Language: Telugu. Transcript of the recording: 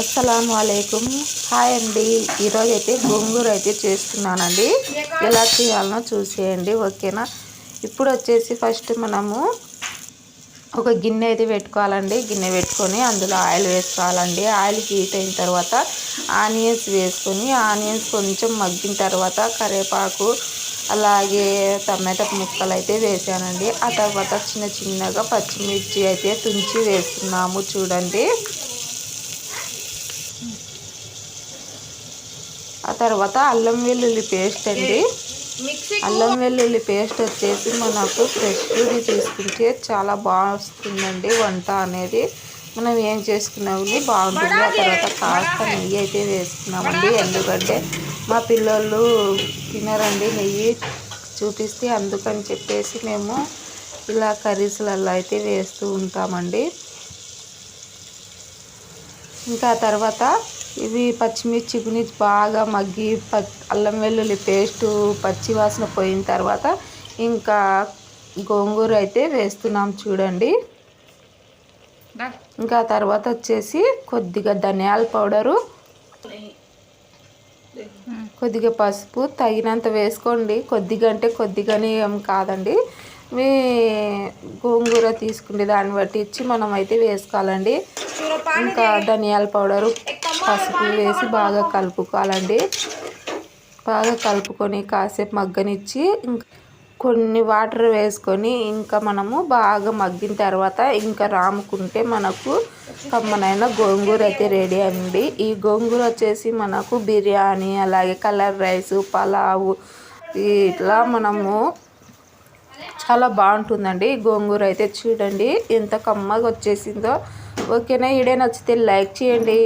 అస్సలాము అలైకుం. హాయ్ అండి. ఈరోజు అయితే గోంగూర అయితే చేస్తున్నానండి. ఎలా చేయాలనో చూసేయండి, ఓకేనా. ఇప్పుడు వచ్చేసి ఫస్ట్ మనము ఒక గిన్నె అయితే పెట్టుకోవాలండి. గిన్నె పెట్టుకొని అందులో ఆయిల్ వేసుకోవాలండి. ఆయిల్ హీట్ అయిన తర్వాత ఆనియన్స్ వేసుకొని ఆనియన్స్ కొంచెం మగ్గిన తర్వాత కరివేపాకు అలాగే టమాటా ముక్కలు అయితే వేసానండి. ఆ తర్వాత చిన్న చిన్నగా పచ్చిమిర్చి అయితే తుంచి వేస్తున్నాము చూడండి. ఆ తర్వాత అల్లం వెల్లుల్లి పేస్ట్ అండి. అల్లం వెల్లుల్లి పేస్ట్ వచ్చేసి మనకు ఫ్రెష్ది తీసుకుంటే చాలా బాగా వస్తుందండి వంట అనేది. మనం ఏం చేసుకున్నామని బాగుంటుంది. ఆ తర్వాత కాస్త నెయ్యి అయితే వేసుకున్నామండి. ఎందుకంటే మా పిల్లలు తినరండి నెయ్యి చూపిస్తే, అందుకని చెప్పేసి మేము ఇలా కర్రీస్లలో అయితే వేస్తూ ఉంటామండి. ఇంకా తర్వాత ఇవి పచ్చిమిర్చి గురించి బాగా మగ్గి అల్లం వెల్లుల్లి పేస్టు పచ్చి వాసన పోయిన తర్వాత ఇంకా గోంగూర అయితే వేస్తున్నాం చూడండి. ఇంకా తర్వాత వచ్చేసి కొద్దిగా ధనియాల పౌడరు, కొద్దిగా పసుపు తగినంత వేసుకోండి. కొద్దిగా అంటే కొద్దిగానే ఏం కాదండి, మీ గోంగూర తీసుకునే దాన్ని బట్టి ఇచ్చి మనం అయితే వేసుకోవాలండి. ఇంకా ధనియాల పౌడరు పసుపు వేసి బాగా కలుపుకోవాలండి. బాగా కలుపుకొని కాసేపు మగ్గనిచ్చి కొన్ని వాటర్ వేసుకొని ఇంకా మనము బాగా మగ్గిన తర్వాత ఇంకా రాముకుంటే మనకు కమ్మనైన గోంగూర అయితే రెడీ అండి. ఈ గోంగూర వచ్చేసి మనకు బిర్యానీ అలాగే కలర్ రైస్ పలావు ఇట్లా మనము చాలా బాగుంటుందండి. గోంగూర అయితే చూడండి ఎంత కమ్మగా వచ్చేసిందో, ఓకేనా. వీడియో నచ్చితే లైక్ చేయండి.